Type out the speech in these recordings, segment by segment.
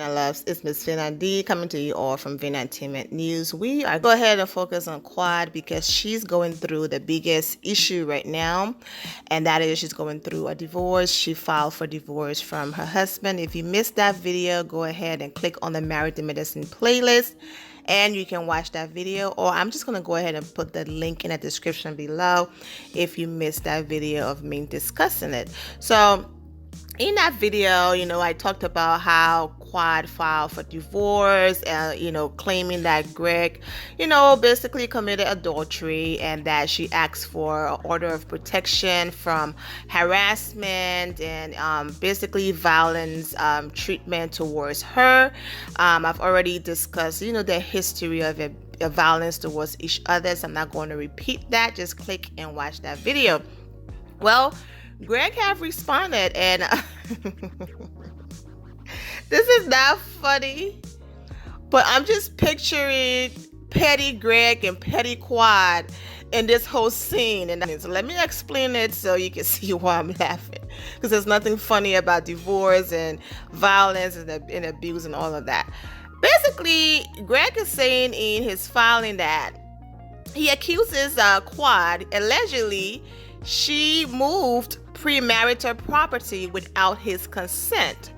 Vina loves. It's Miss Vina D coming to you all from Vina Entertainment News. We are go ahead and focus on Quad because she's going through the biggest issue right now, and that is she's going through a divorce. She filed for divorce from her husband. If you missed that video, go ahead and click on the Married to Medicine playlist and you can watch that video, or I'm just going to go ahead and put the link in the description below if you missed that video of me discussing it. So in that video, I talked about how Quad filed for divorce, claiming that Greg, basically committed adultery and that she asked for an order of protection from harassment and basically violence treatment towards her. I've already discussed, the history of it, violence towards each other, so I'm not going to repeat that. Just click and watch that video. Well, Greg have responded, and this is not funny, but I'm just picturing petty Greg and petty Quad in this whole scene. And so let me explain it so you can see why I'm laughing, because there's nothing funny about divorce and violence and abuse and all of that. Basically, Greg is saying in his filing that he accuses Quad, allegedly she moved premarital property without his consent.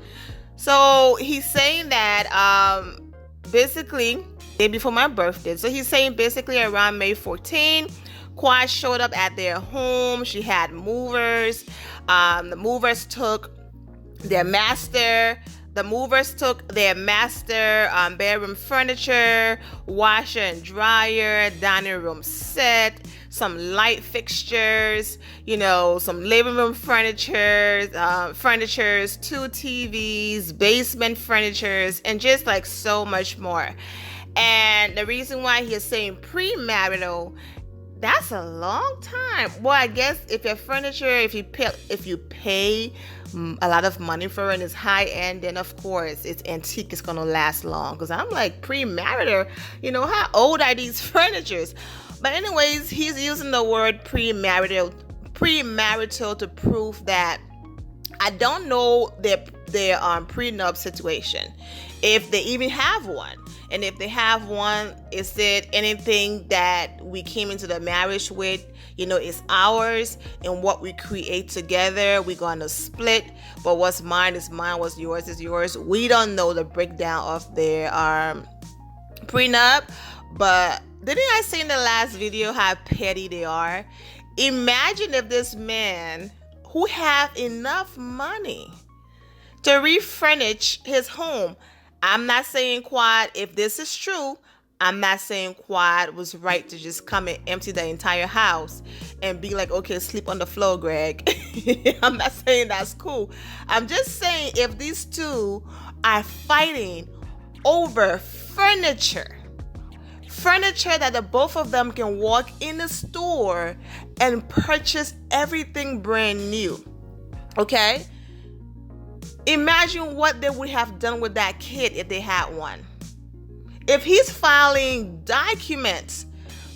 So he's saying that basically day before my birthday. So he's saying basically around May 14, Quad showed up at their home. She had movers. The movers took their master bedroom furniture, washer and dryer, dining room set, some light fixtures, some living room furnitures, 2 TVs, basement furnitures, and just like so much more. And the reason why he is saying premarital, that's a long time. Well, I guess if your furniture, if you pay a lot of money for it and it's high end, then of course it's antique, it's gonna last long. Because I'm like, premarital, how old are these furnitures? But anyways, he's using the word premarital to prove that I don't know their prenup situation, if they even have one. And if they have one, is it anything that we came into the marriage with? It's ours, and what we create together, we're going to split. But what's mine is mine, what's yours is yours. We don't know the breakdown of their prenup. But didn't I say in the last video how petty they are? Imagine if this man who have enough money to refurnish his home. I'm not saying Quad, if this is true, I'm not saying Quad was right to just come and empty the entire house and be like, okay, sleep on the floor, Greg. I'm not saying that's cool. I'm just saying if these two are fighting over furniture that the both of them can walk in the store and purchase everything brand new, okay? Imagine what they would have done with that kid if they had one. If he's filing documents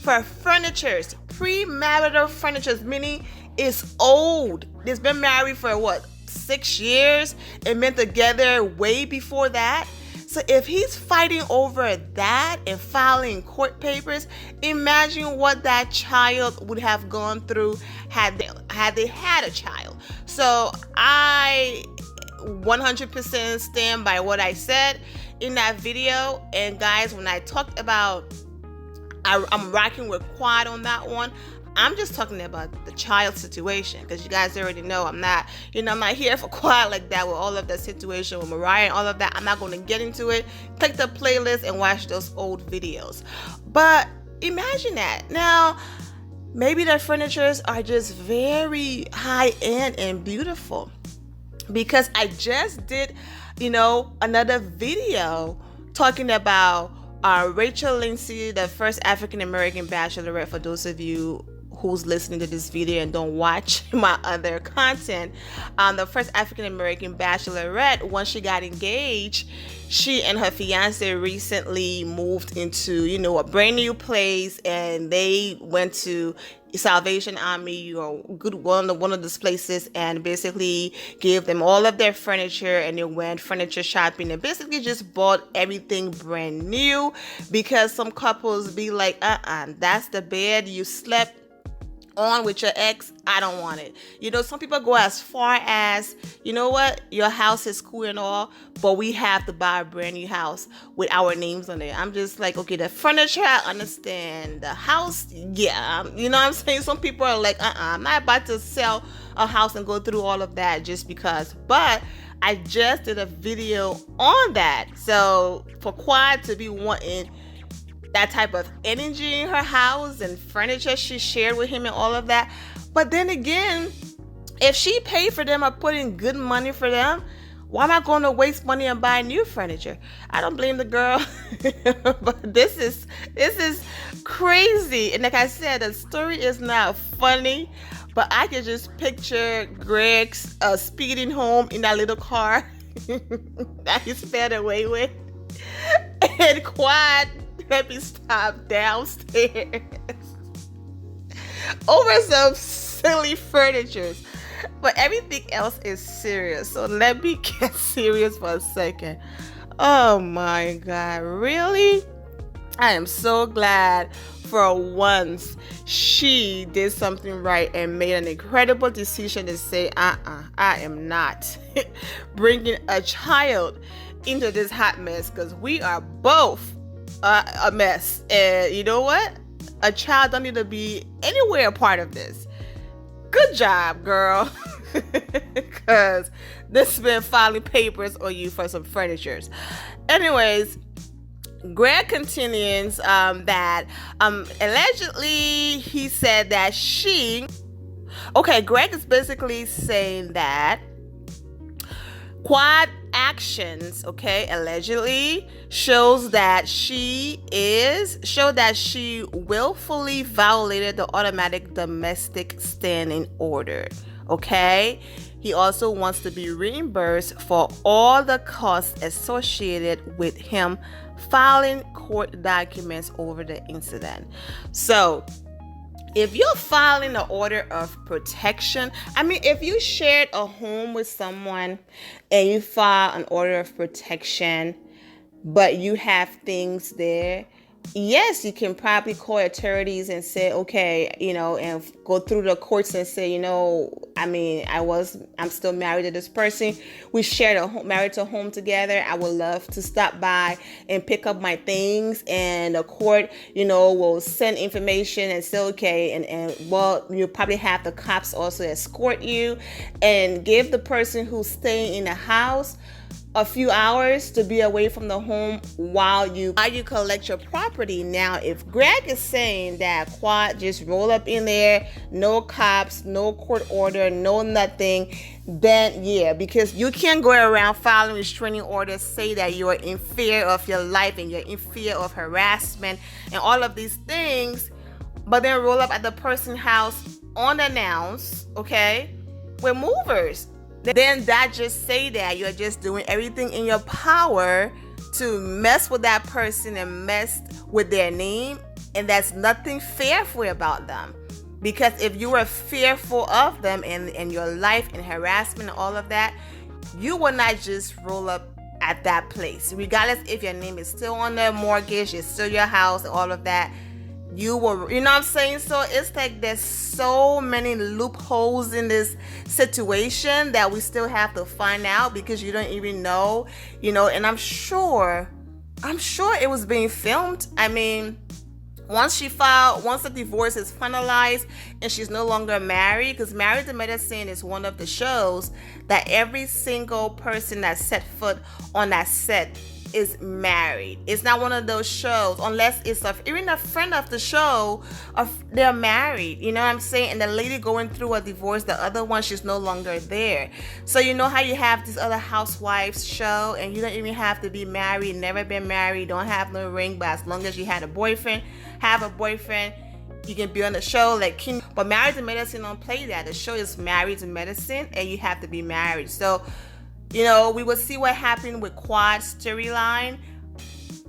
for furnitures, premarital furnitures, meaning it's old. It's been married for 6 years and been together way before that. So if he's fighting over that and filing court papers, imagine what that child would have gone through had they had a child. So I 100% stand by what I said in that video. And guys, when I talked about I'm rocking with Quad on that one, I'm just talking about the child situation, because you guys already know I'm not here for Quad like that with all of the situation with Mariah and all of that. I'm not going to get into it. Click the playlist and watch those old videos. But imagine that. Now, maybe the furnitures are just very high end and beautiful, because I just did, another video talking about Rachel Lindsay, the first African American bachelorette, for those of you who's listening to this video and don't watch my other content, the first African-American bachelorette, once she got engaged, she and her fiance recently moved into, a brand new place, and they went to Salvation Army or one of those places, and basically gave them all of their furniture, and they went furniture shopping and basically just bought everything brand new, because some couples be like, that's the bed you slept on with your ex, I don't want it. Some people go as far as, what, your house is cool and all, but we have to buy a brand new house with our names on it. I'm just like, okay, the furniture, I understand. The house, yeah. You know what I'm saying? Some people are like, I'm not about to sell a house and go through all of that just because. But I just did a video on that. So for Quad to be wanting that type of energy in her house and furniture she shared with him and all of that. But then again, if she paid for them or put in good money for them, why am I going to waste money and buy new furniture? I don't blame the girl. But this is crazy. And like I said, the story is not funny, but I can just picture Greg's speeding home in that little car that he sped away with. And Quad, let me stop downstairs over some silly furniture. But everything else is serious. So let me get serious for a second. Oh my God, really? I am so glad for once she did something right and made an incredible decision to say, I am not bringing a child into this hot mess, because we are both a mess. And you know what? A child don't need to be anywhere a part of this. Good job, girl. Because this has been filing papers on you for some furnitures. Anyways, Greg continues that allegedly he said that Greg is basically saying that Quad actions, allegedly show that she willfully violated the automatic domestic standing order. He also wants to be reimbursed for all the costs associated with him filing court documents over the incident. So if you're filing an order of protection, if you shared a home with someone and you file an order of protection, but you have things there, yes, you can probably call authorities and say, and go through the courts and say, I'm still married to this person. We shared a marital home together. I would love to stop by and pick up my things. And the court, will send information and say, and you'll probably have the cops also escort you and give the person who's staying in the house a few hours to be away from the home while you collect your property. Now, if Greg is saying that Quad just roll up in there, no cops, no court order, no nothing, then yeah, because you can't go around filing restraining orders, say that you're in fear of your life and you're in fear of harassment and all of these things, but then roll up at the person's house unannounced, with movers. Then that just say that you're just doing everything in your power to mess with that person and mess with their name, and that's nothing fearful about them. Because if you were fearful of them and your life and harassment and all of that, you will not just roll up at that place. Regardless if your name is still on the mortgage, it's still your house and all of that, you know what I'm saying? So it's like there's so many loopholes in this situation that we still have to find out, because you don't even know, and I'm sure it was being filmed. Once the divorce is finalized and she's no longer married, because Married to Medicine is one of the shows that every single person that set foot on that set is married. It's not one of those shows, unless it's even a friend of the show, they're married. You know what I'm saying? And the lady going through a divorce, the other one, she's no longer there. So you know how you have this other housewives show, and you don't even have to be married, never been married, don't have no ring, but as long as you had a boyfriend, have a boyfriend, You can be on the show like King, but Married to Medicine don't play that. The show is Married to Medicine, and you have to be married. So, we will see what happened with Quad's storyline,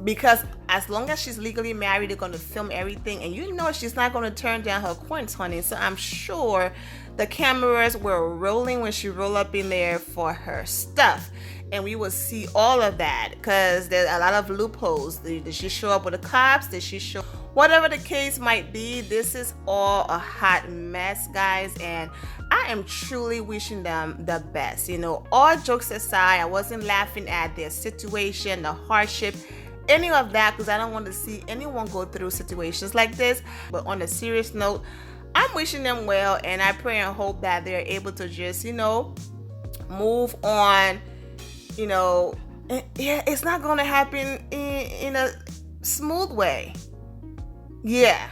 because as long as she's legally married, they're going to film everything, and she's not going to turn down her coins, honey. So I'm sure the cameras were rolling when she rolled up in there for her stuff, and we will see all of that, because there's a lot of loopholes. Did she show up with the cops? Did she show? Whatever the case might be, this is all a hot mess, guys, and I am truly wishing them the best. All jokes aside, I wasn't laughing at their situation, the hardship, any of that, because I don't want to see anyone go through situations like this. But on a serious note, I'm wishing them well, and I pray and hope that they're able to just, move on. It's not going to happen in a smooth way. Yeah,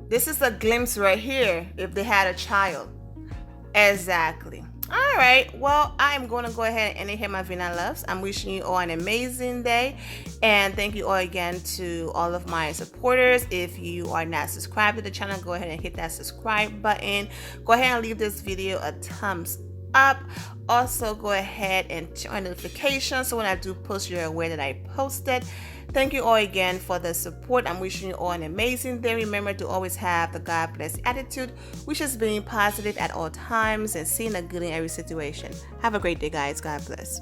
this is a glimpse right here if they had a child. Exactly. All right, well, I'm going to go ahead and end it here, my Vina loves. I'm wishing you all an amazing day, and thank you all again to all of my supporters. If you are not subscribed to the channel, go ahead and hit that subscribe button. Go ahead and leave this video a thumbs up. Also, go ahead and turn on notifications so when I do post, you're aware that I posted. Thank you all again for the support. I'm wishing you all an amazing day. Remember to always have the God bless attitude, which is being positive at all times and seeing the good in every situation. Have a great day, guys. God bless.